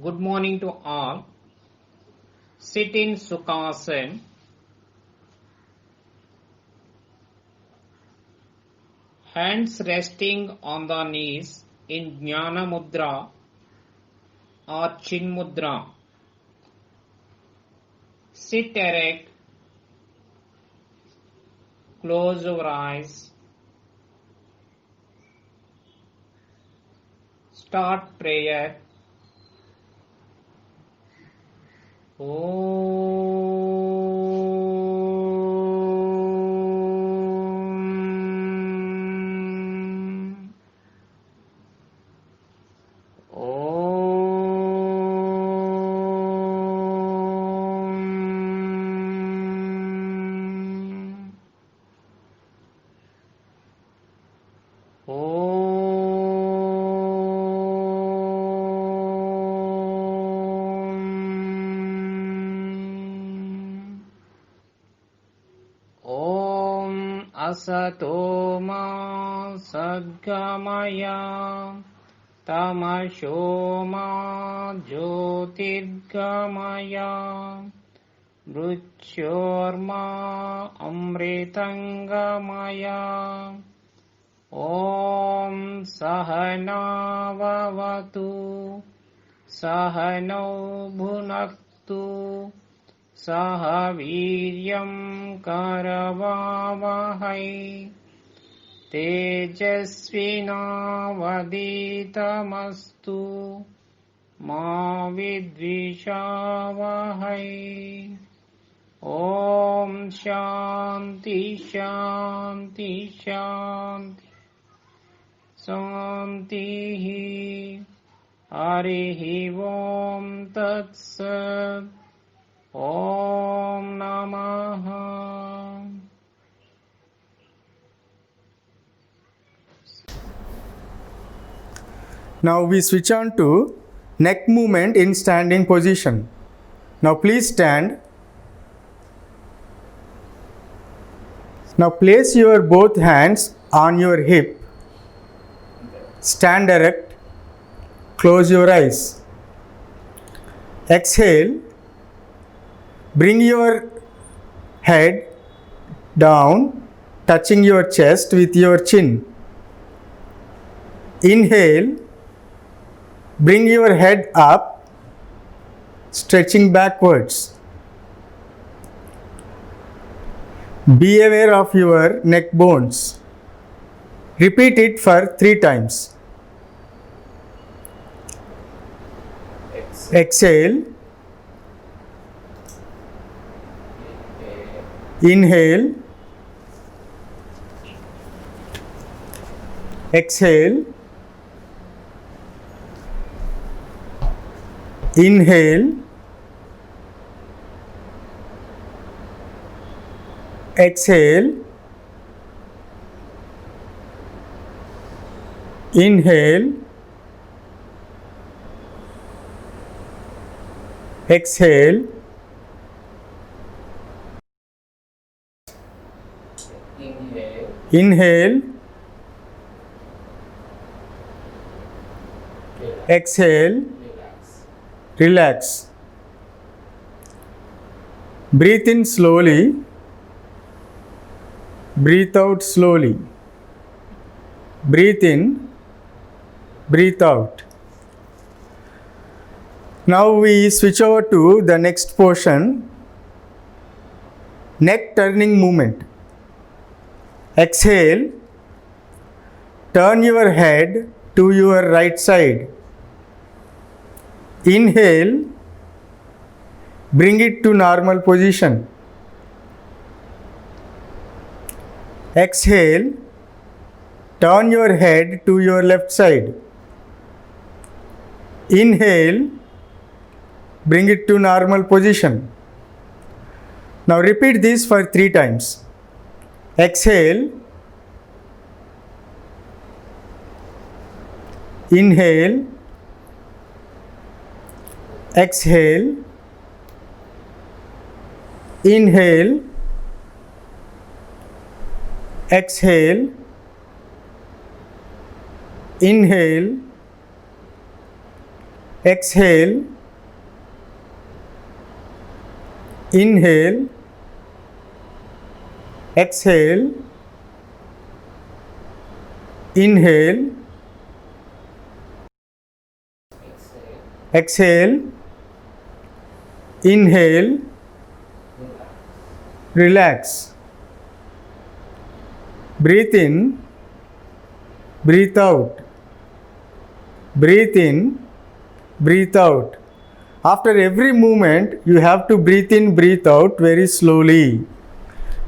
Good morning to all. Sit in Sukhasana. Hands resting on the knees in Jnana Mudra or Chin Mudra. Sit erect. Close your eyes. Start prayer. Asato ma sadgamaya tamasho ma jyotirgamaya mrityorma amritangamaya Om Sahana Vavatu Sahano Bhunaktu Saha Viryam Karavavahai Tejasvinavaditamastu Ma Vidvishavahai Om Shanti Shanti Shanti Santihi Harihi Om Tat Sat Om Namaha. Now we switch on to neck movement in standing position. Now please stand. Now place your both hands on your hip. Stand erect. Close your eyes. Exhale. Bring your head down, touching your chest with your chin. Inhale. Bring your head up, stretching backwards. Be aware of your neck bones. Repeat it for 3 times. Exhale. Inhale. Exhale. Inhale. Exhale. Inhale. Exhale. Inhale. Exhale. Relax. Breathe in slowly. Breathe out slowly. Breathe in. Breathe out. Now we switch over to the next portion. Neck turning movement. Exhale. Turn your head to your right side. Inhale. Bring it to normal position. Exhale. Turn your head to your left side. Inhale. Bring it to normal position. Now repeat this for 3 times. Exhale. Inhale. Exhale. Inhale. Exhale. Inhale. exhale, inhale, exhale, inhale, exhale, inhale, relax. Breathe in, breathe out. Breathe in, breathe out. After every movement, you have to breathe in, breathe out very slowly.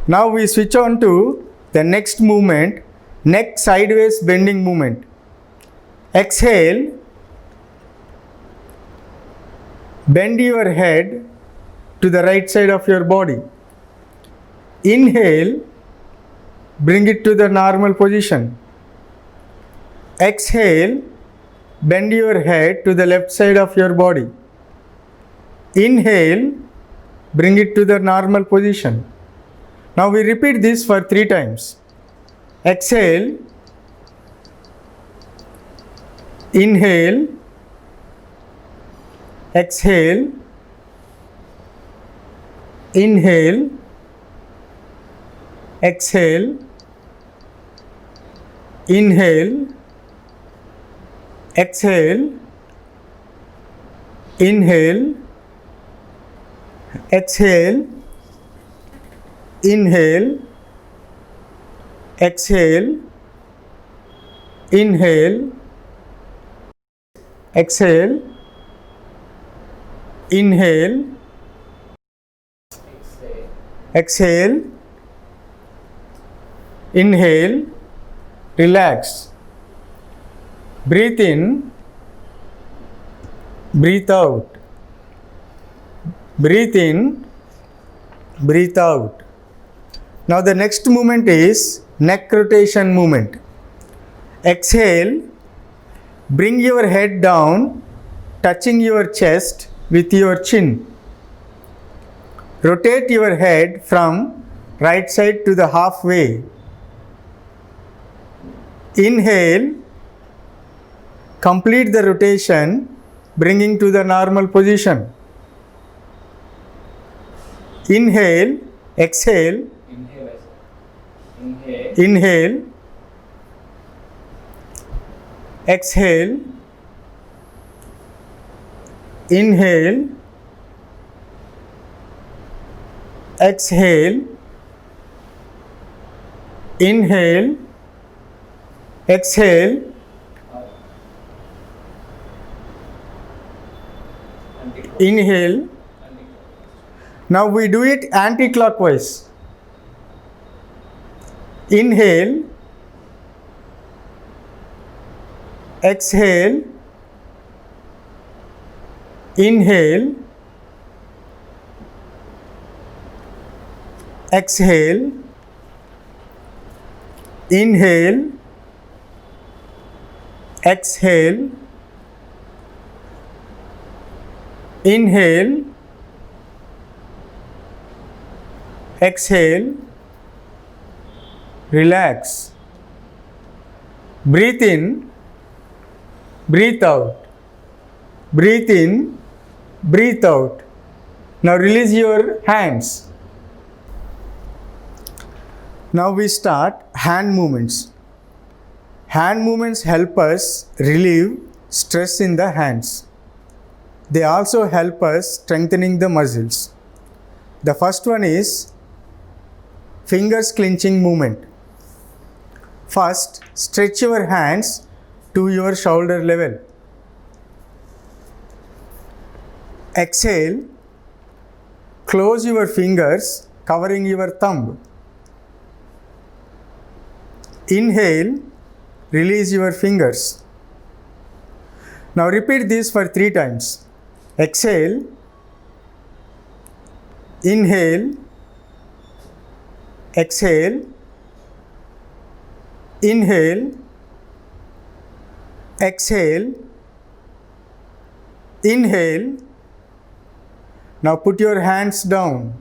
Now we switch on to the next movement, neck sideways bending movement. Exhale, bend your head to the right side of your body. Inhale, bring it to the normal position. Exhale, bend your head to the left side of your body. Inhale, bring it to the normal position. Now we repeat this for 3 times. Exhale, inhale, exhale, inhale, exhale, inhale, exhale, inhale, exhale, inhale, exhale, inhale, exhale, inhale, exhale, inhale, relax. Breathe in, breathe out. Breathe in, breathe out. Now the next movement is neck rotation movement. Exhale, bring your head down, touching your chest with your chin. Rotate your head from right side to the halfway. Inhale, complete the rotation, bringing to the normal position. Inhale, exhale, inhale, exhale, inhale, exhale, inhale, exhale, inhale. Now we do it anti-clockwise. Inhale, exhale, inhale, exhale, inhale, exhale, inhale, exhale, relax. Breathe in, breathe out. Breathe in, breathe out. Now release your hands. Now we start hand movements. Hand movements help us relieve stress in the hands. They also help us strengthening the muscles. The first one is fingers clenching movement. First, stretch your hands to your shoulder level. Exhale, close your fingers covering your thumb. Inhale, release your fingers. Now repeat this for 3 times. Exhale, inhale, exhale, inhale, exhale, inhale. Now put your hands down.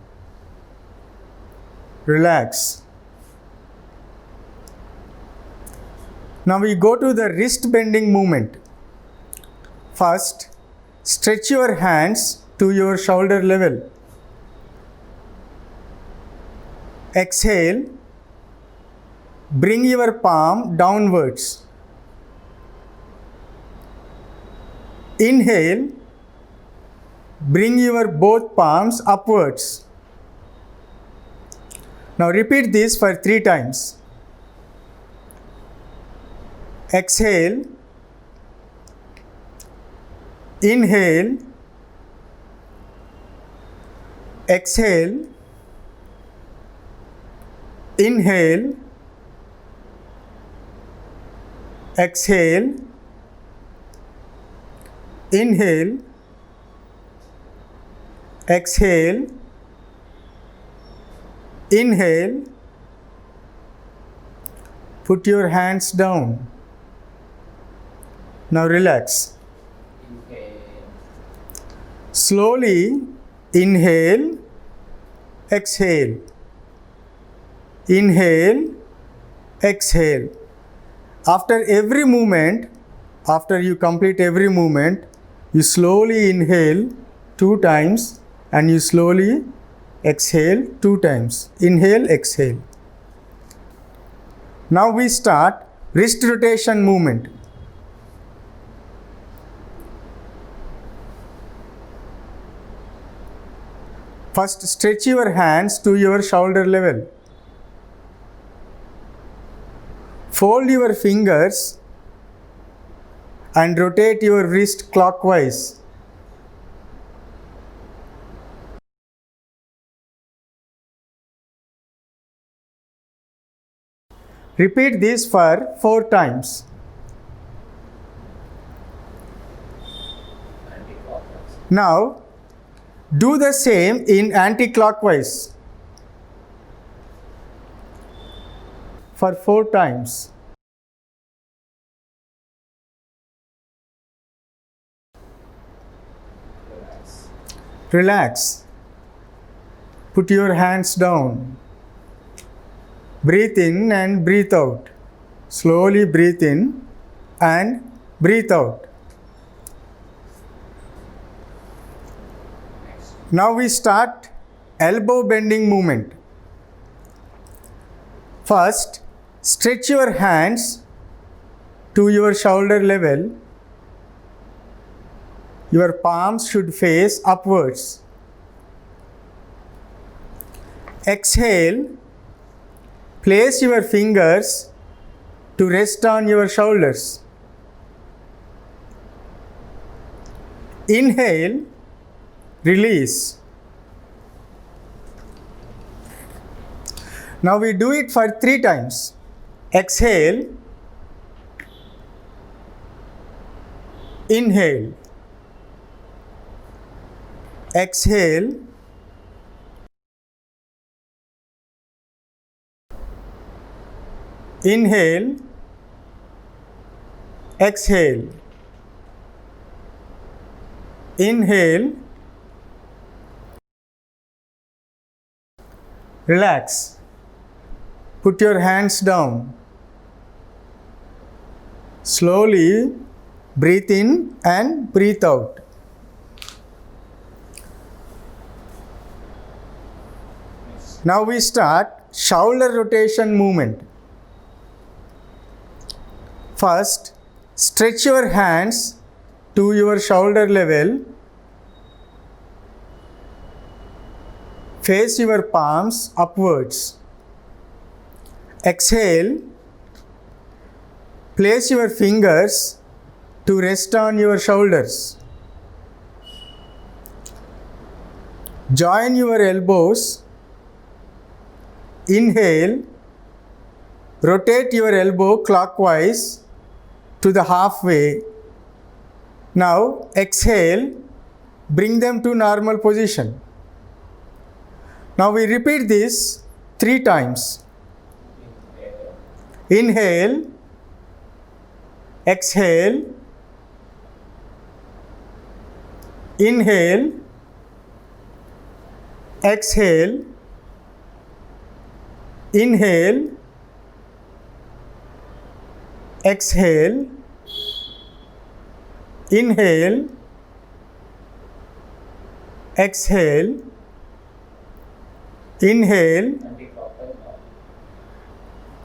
Relax. Now we go to the wrist bending movement. First, stretch your hands to your shoulder level. Exhale, bring your palm downwards. Inhale, bring your both palms upwards. Now repeat this for 3 times. Exhale, inhale, exhale, inhale, exhale, inhale, exhale, inhale. Put your hands down. Now relax. Slowly inhale, exhale. Inhale, exhale. After every movement, after you complete every movement, you slowly inhale 2 times and you slowly exhale 2 times. Inhale, exhale. Now we start wrist rotation movement. First, stretch your hands to your shoulder level. Fold your fingers and rotate your wrist clockwise. Repeat this for 4 times. Now, do the same in anti-clockwise for 4 times. Relax. Put your hands down. Breathe in and breathe out. Slowly breathe in and breathe out. Now we start elbow bending movement. First, stretch your hands to your shoulder level. Your palms should face upwards. Exhale, place your fingers to rest on your shoulders. Inhale, release. Now we do it for 3 times. Exhale, inhale, exhale, inhale, exhale, inhale, relax. Put your hands down. Slowly breathe in and breathe out. Now we start shoulder rotation movement. First, stretch your hands to your shoulder level. Face your palms upwards. Exhale. Place your fingers to rest on your shoulders. Join your elbows. Inhale. Rotate your elbow clockwise to the halfway. Now exhale. Bring them to normal position. Now we repeat this 3 times. Inhale, exhale, inhale, exhale, inhale, exhale, inhale, exhale, inhale.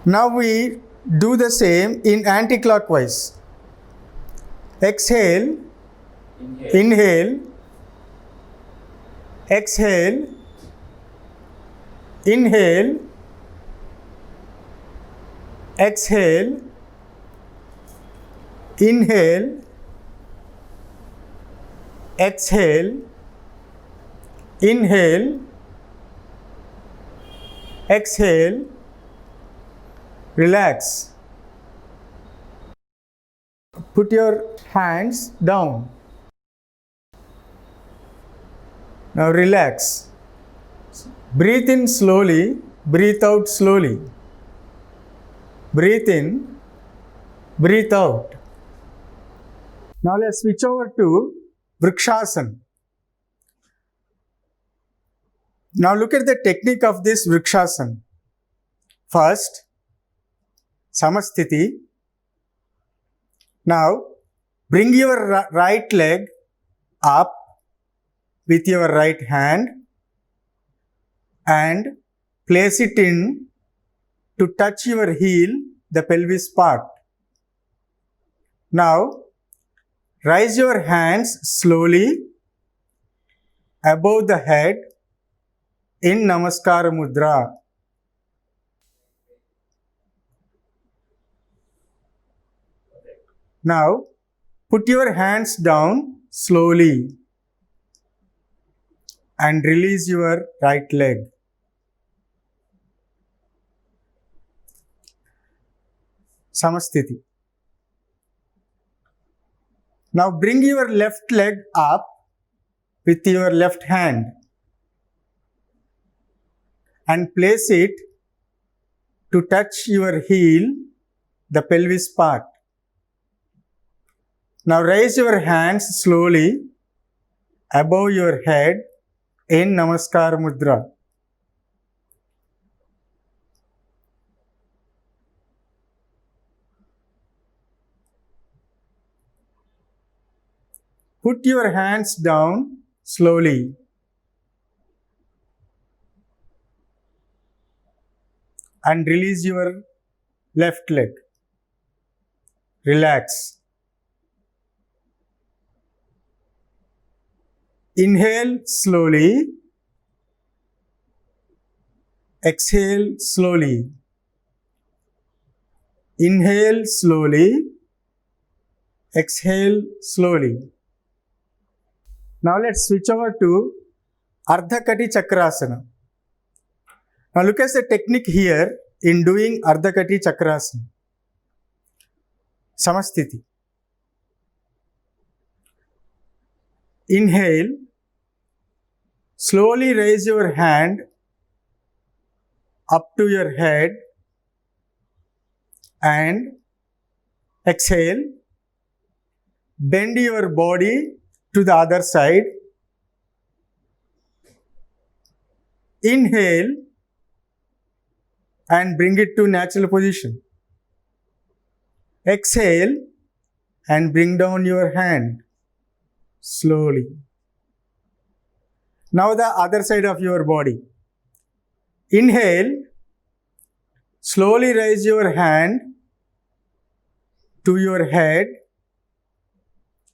Now we do the same in anti-clockwise. Exhale, inhale, exhale, inhale, exhale, inhale, exhale, inhale, exhale, relax. Put your hands down. Now relax. Breathe in slowly, breathe out slowly. Breathe in, breathe out. Now let's switch over to Vrikshasana. Now look at the technique of this Vrikshasana. First, Samasthiti. Now bring your right leg up with your right hand and place it in to touch your heel, the pelvis part. Now raise your hands slowly above the head in Namaskara Mudra. Now put your hands down slowly and release your right leg. Samasthiti. Now bring your left leg up with your left hand and place it to touch your heel, the pelvis part. Now raise your hands slowly above your head in Namaskar Mudra. Put your hands down slowly. And release your left leg. Relax. Inhale slowly. Exhale slowly. Inhale slowly. Exhale slowly. Now let's switch over to Ardha Kati Chakrasana. Now look at the technique here in doing Ardha Kati Chakrasana. Samasthiti. Inhale. Slowly raise your hand up to your head and exhale. Bend your body to the other side. Inhale and bring it to natural position. Exhale and bring down your hand slowly. Now the other side of your body. Inhale, slowly raise your hand to your head,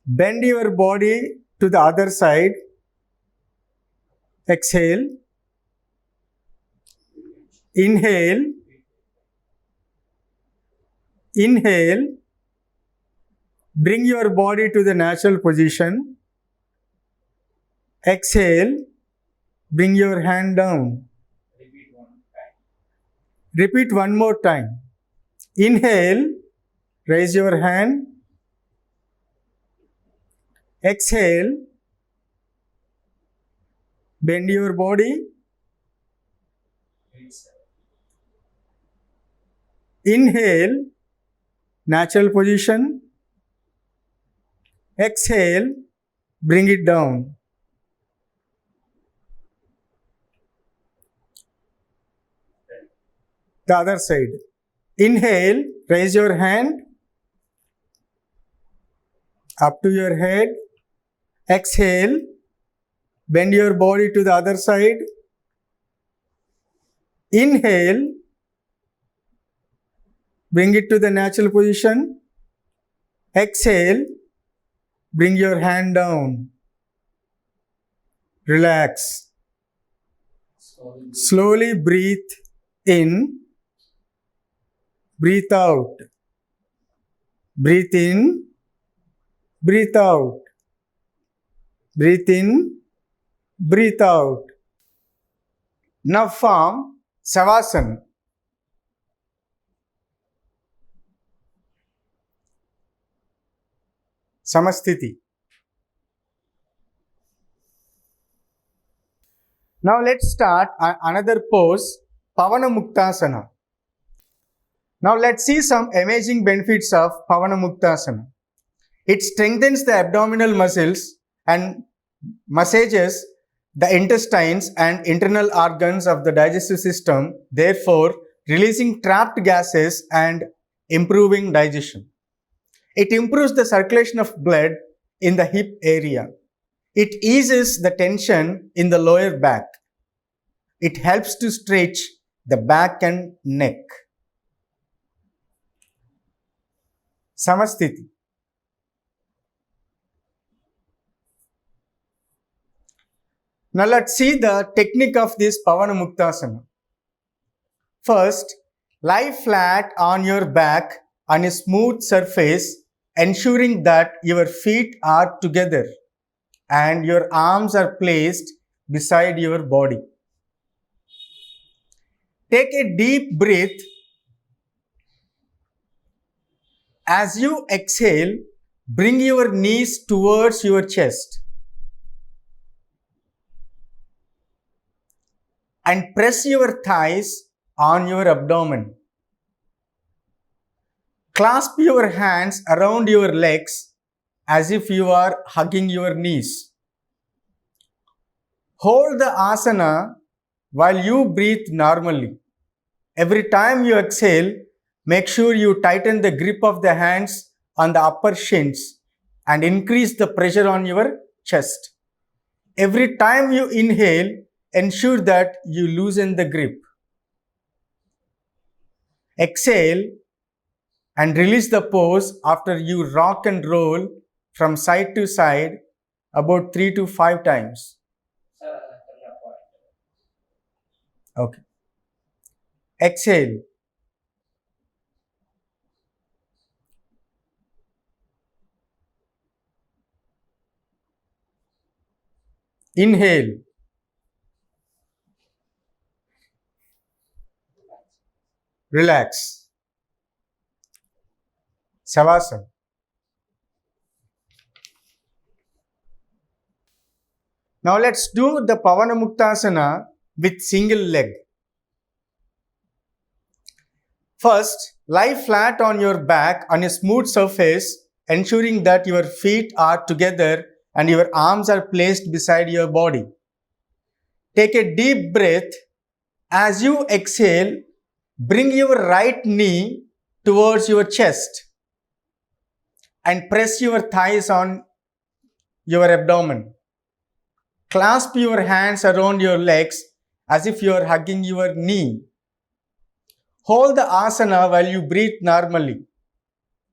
bend your body to the other side. Exhale. Inhale. Inhale. Bring your body to the natural position. Exhale. Bring your hand down. Repeat one more time. Inhale. Raise your hand. Exhale. Bend your body. Inhale. Natural position. Exhale. Bring it down. The other side. Inhale. Raise your hand up to your head. Exhale. Bend your body to the other side. Inhale. Bring it to the natural position. Exhale. Bring your hand down. Relax. Slowly breathe in. Breathe out. Breathe in. Breathe out. Breathe in. Breathe out. Now form Savasana. Samasthiti. Now let's start another pose, Pavana Muktasana. Now let's see some amazing benefits of Pavana Muktasana. It strengthens the abdominal muscles and massages the intestines and internal organs of the digestive system, therefore releasing trapped gases and improving digestion. It improves the circulation of blood in the hip area. It eases the tension in the lower back. It helps to stretch the back and neck. Samasthiti. Now let's see the technique of this Pavana Muktasana. First, lie flat on your back on a smooth surface, ensuring that your feet are together and your arms are placed beside your body. Take a deep breath. As you exhale, bring your knees towards your chest and press your thighs on your abdomen. Clasp your hands around your legs as if you are hugging your knees. Hold the asana while you breathe normally. Every time you exhale, make sure you tighten the grip of the hands on the upper shins and increase the pressure on your chest. Every time you inhale, ensure that you loosen the grip. Exhale and release the pose after you rock and roll from side to side about 3 to 5 times. Okay. Exhale. Inhale. Relax. Savasana. Now let's do the Pavana Muktasana with single leg. First, lie flat on your back on a smooth surface, ensuring that your feet are together and your arms are placed beside your body. Take a deep breath. As you exhale, bring your right knee towards your chest and press your thighs on your abdomen. Clasp your hands around your legs as if you are hugging your knee. Hold the asana while you breathe normally.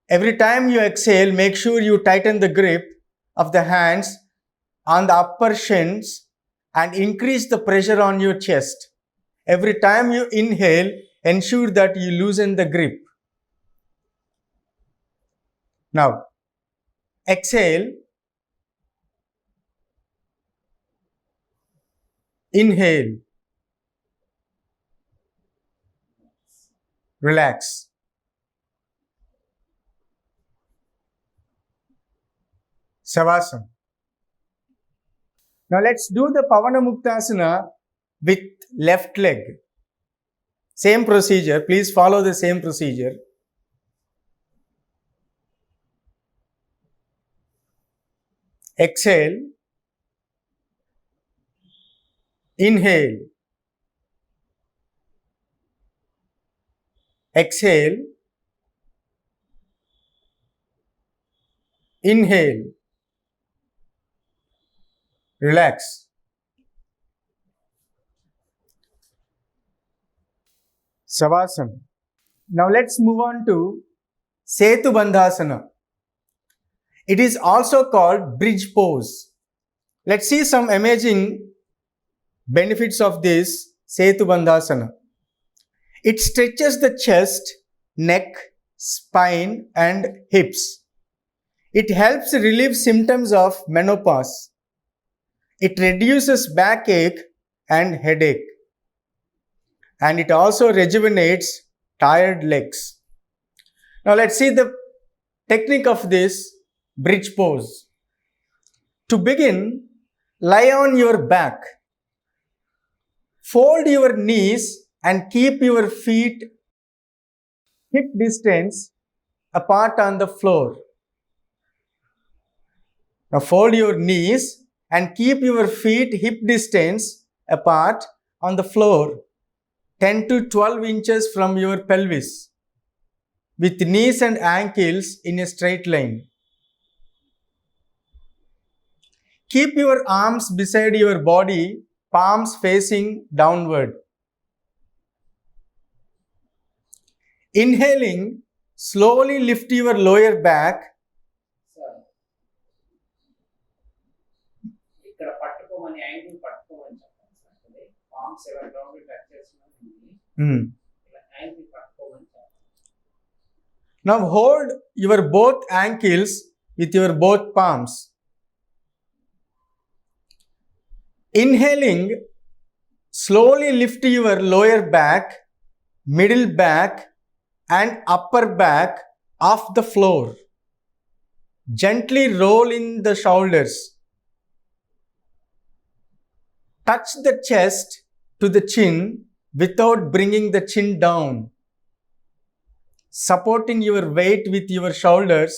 Every time you exhale, make sure you tighten the grip of the hands on the upper shins and increase the pressure on your chest. Every time you inhale, ensure that you loosen the grip. Now, exhale. Inhale. Relax. Savasana. Now let's do the Pavana Muktasana with left leg. Same procedure. Please follow the same procedure. Exhale. Inhale. Exhale. Inhale. Relax. Savasana. Now let's move on to Setu Bandhasana. It is also called bridge pose. Let's see some amazing benefits of this Setu Bandhasana. It stretches the chest, neck, spine and hips. It helps relieve symptoms of menopause. It reduces backache and headache. And it also rejuvenates tired legs. Now let's see the technique of this bridge pose. To begin, lie on your back. Fold your knees and keep your feet hip distance apart on the floor. Now fold your knees and keep your feet hip distance apart on the floor, 10 to 12 inches from your pelvis, with knees and ankles in a straight line. Keep your arms beside your body, palms facing downward. Inhaling, slowly lift your lower back. ఇక్కడ పట్టుకోమని angle పట్టుకోమని చెప్పండి sir. Palms ఎవరి ground touch చేస్తున్నాను ఇలా angle పట్టుకోమని చెప్పండి. Now hold your both ankles with your both palms. Inhaling, slowly lift your lower back, middle back and upper back off the floor. Gently roll in the shoulders. Touch the chest to the chin without bringing the chin down. Supporting your weight with your shoulders,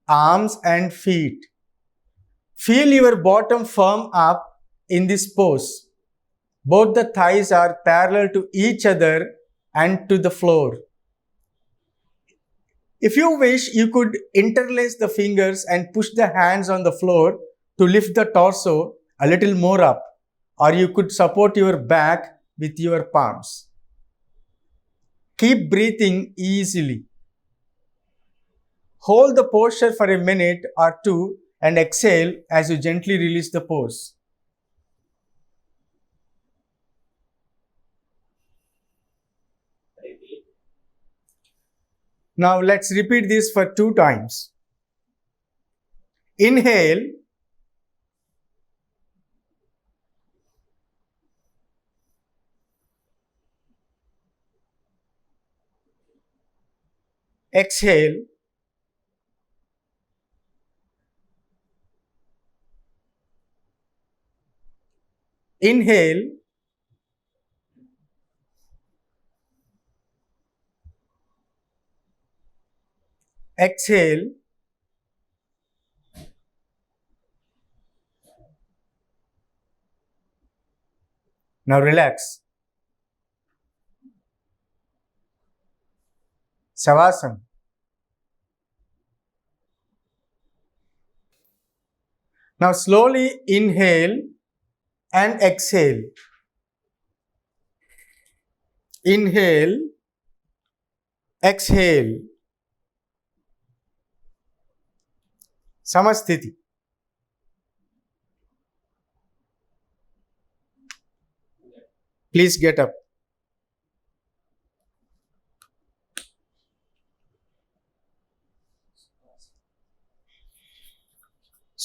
arms and feet. Feel your bottom firm up in this pose. Both the thighs are parallel to each other and to the floor. If you wish, you could interlace the fingers and push the hands on the floor to lift the torso a little more up, or you could support your back with your palms. Keep breathing easily. Hold the posture for a minute or two and exhale as you gently release the pose. Now let's repeat this for 2 times. Inhale. Exhale. Inhale. Exhale. Now relax. Savasana. Now slowly inhale and exhale. Inhale, exhale. Samasthiti. Please get up.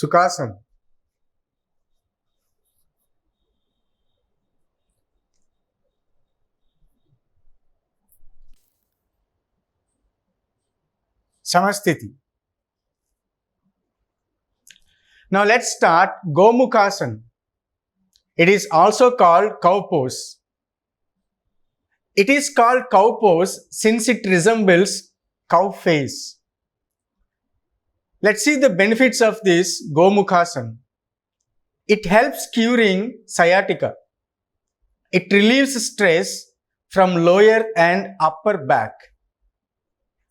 Sukhasana. Samasthiti. Now let's start Gomukhasana. It is also called cow pose. It is called cow pose since it resembles cow face. Let's see the benefits of this Gomukhasana. It helps curing sciatica. It relieves stress from lower and upper back.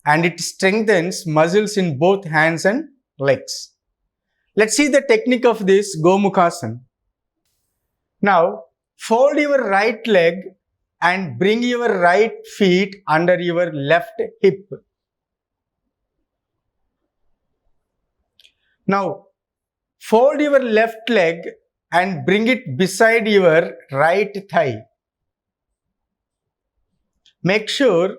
And it strengthens muscles in both hands and legs. Let's see the technique of this Gomukhasana. Now, fold your right leg and bring your right feet under your left hip. Now, fold your left leg and bring it beside your right thigh. Make sure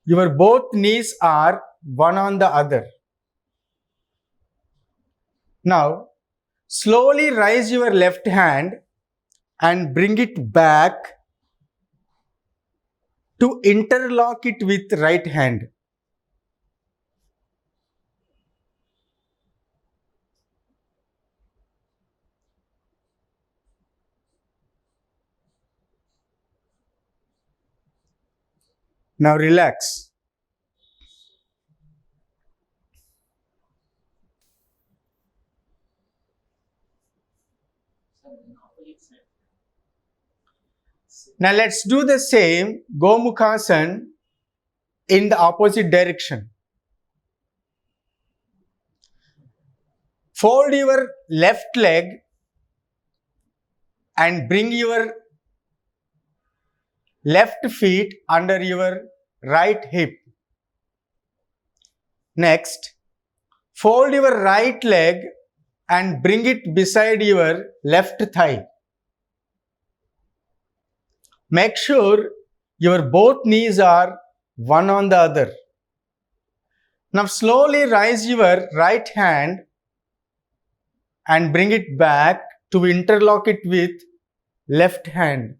your both knees are one on the other. Now, slowly raise your left hand and bring it back to interlock it with right hand. Now relax. Now let's do the same Gomukhasan in the opposite direction. Fold your left leg and bring your left feet under your right hip. Next, fold your right leg and bring it beside your left thigh. Make sure your both knees are one on the other. Now slowly raise your right hand and bring it back to interlock it with left hand.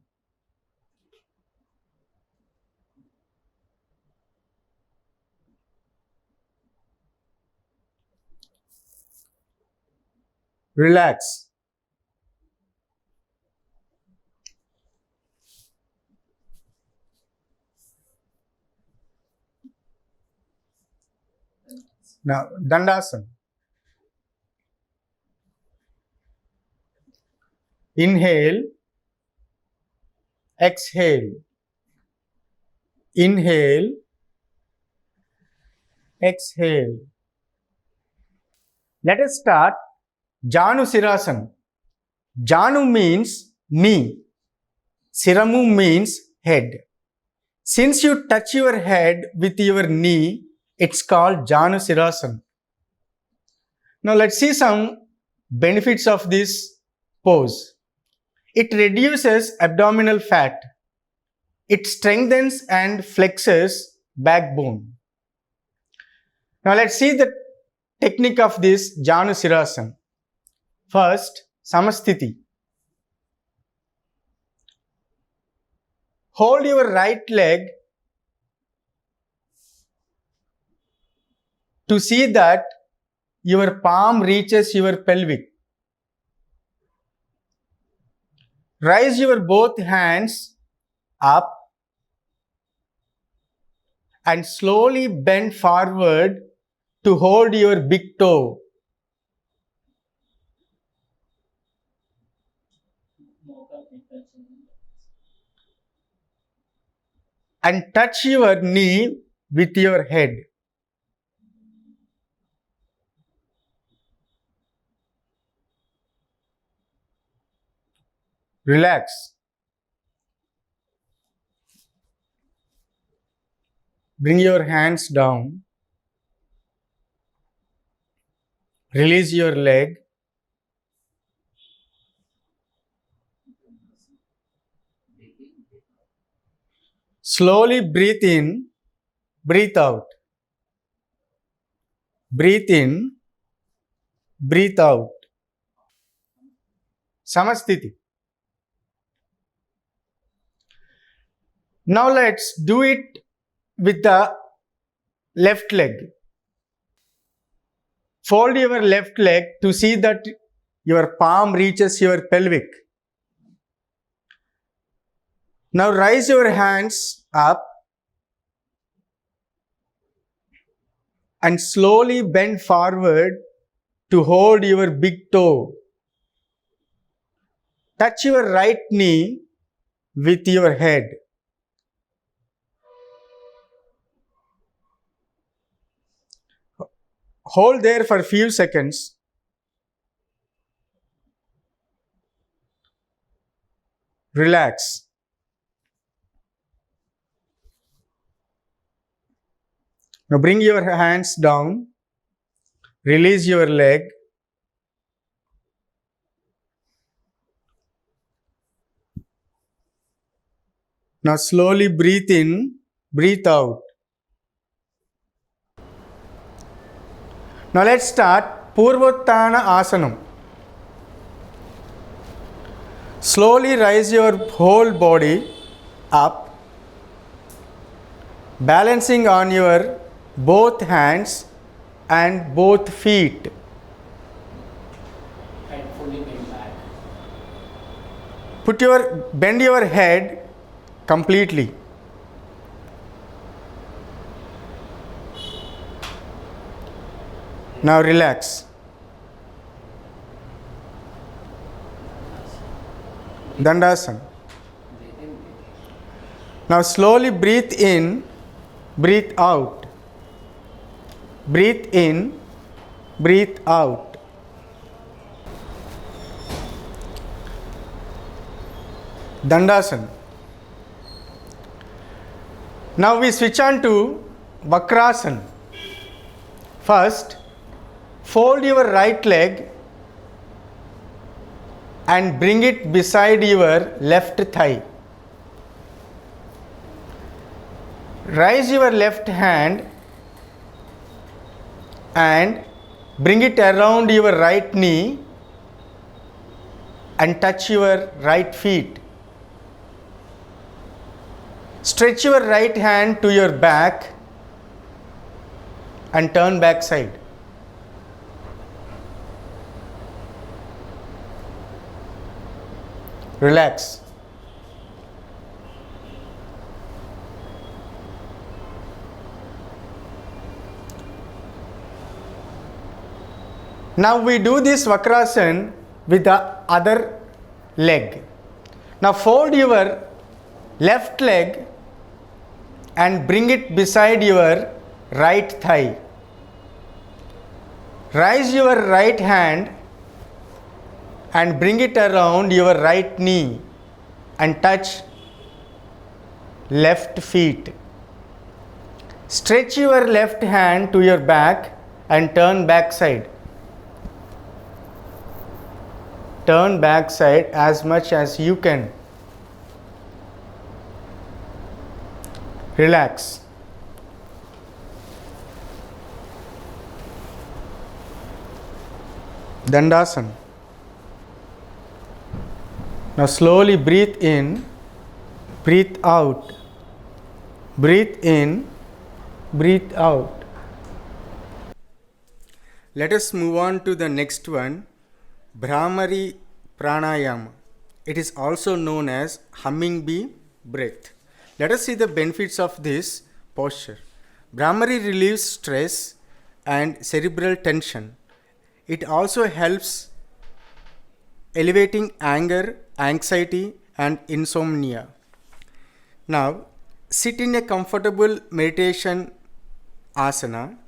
Relax. Now, Dandasana. Inhale, exhale. Inhale, exhale. Let us start Janu Sirasana. Janu means knee. Siramu means head. Since you touch your head with your knee, it's called Janu Sirasana. Now let's see some benefits of this pose. It reduces abdominal fat. It strengthens and flexes backbone. Now let's see the technique of this Janu Sirasana. First, Samasthiti. Hold your right leg to see that your palm reaches your pelvic. Raise your both hands up and slowly bend forward to hold your big toe. And touch your knee with your head. Relax. Bring your hands down. Release your leg. Slowly breathe in, breathe out. Breathe in, breathe out. Samasthiti. Now let's do it with the left leg. Fold your left leg to see that your palm reaches your pelvic. Now raise your hands up and slowly bend forward to hold your big toe. Touch your right knee with your head. Hold there for a few seconds. Relax. Now bring your hands down. Release your leg. Now slowly breathe in, breathe out. Now let's start Purvottana Asanam. Slowly rise your whole body up, balancing on your both hands and both feet. And fully lean back. Bend your head completely. Now relax. Dandasana. Now slowly breathe in, breathe out. Breathe in, breathe out. Dandasana. Now we switch on to Vakrasana. First, fold your right leg and bring it beside your left thigh. Raise your left hand and bring it around your right knee and touch your right feet. Stretch your right hand to your back and turn back side. Relax. Now we do this Vakrasana with the other leg. Now fold your left leg and bring it beside your right thigh. Raise your right hand and bring it around your right knee and touch left feet. Stretch your left hand to your back and turn back side. Turn back side as much as you can. Relax. Dandasana. Now slowly breathe in, breathe out. Breathe in, breathe out. Let us move on to the next one, Bhramari Pranayama. It is also known as humming bee breath. Let us see the benefits of this posture. Bhramari relieves stress and cerebral tension. It also helps elevating anger, anxiety, and insomnia. Now, sit in a comfortable meditation asana.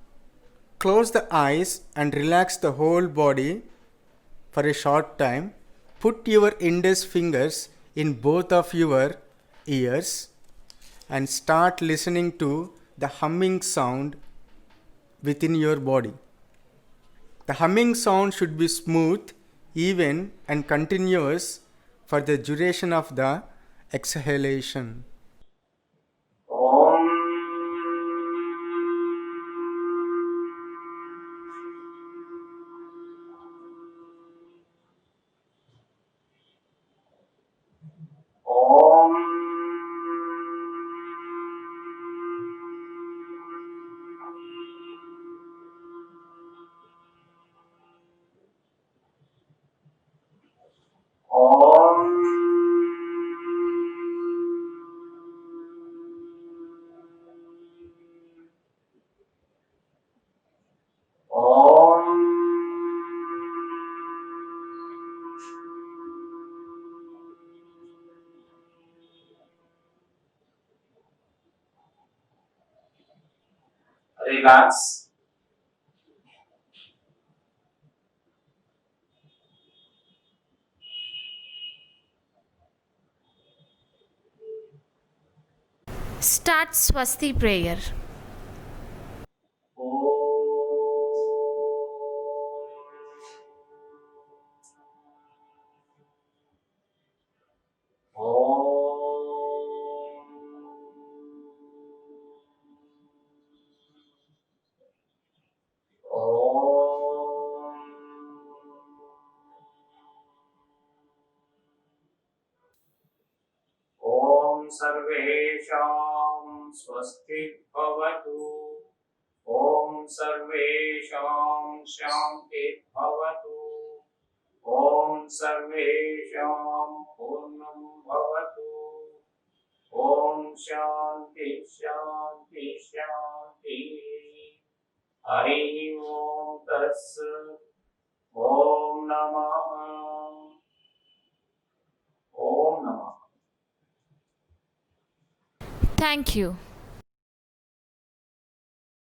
Close the eyes and relax the whole body for a short time. Put your index fingers in both of your ears and start listening to the humming sound within your body. The humming sound should be smooth, even, and continuous for the duration of the exhalation. Relax. Start Swasti prayer. ॐ सर्वेषां स्वस्ति भवतु। ॐ सर्वेषां शान्ति भवतु। ॐ सर्वेषां पूर्णं भवतु। ॐ शान्ति शान्ति शान्ति। हरि ओम तत्सत्। ओम नमः। ओम नमः। Thank you.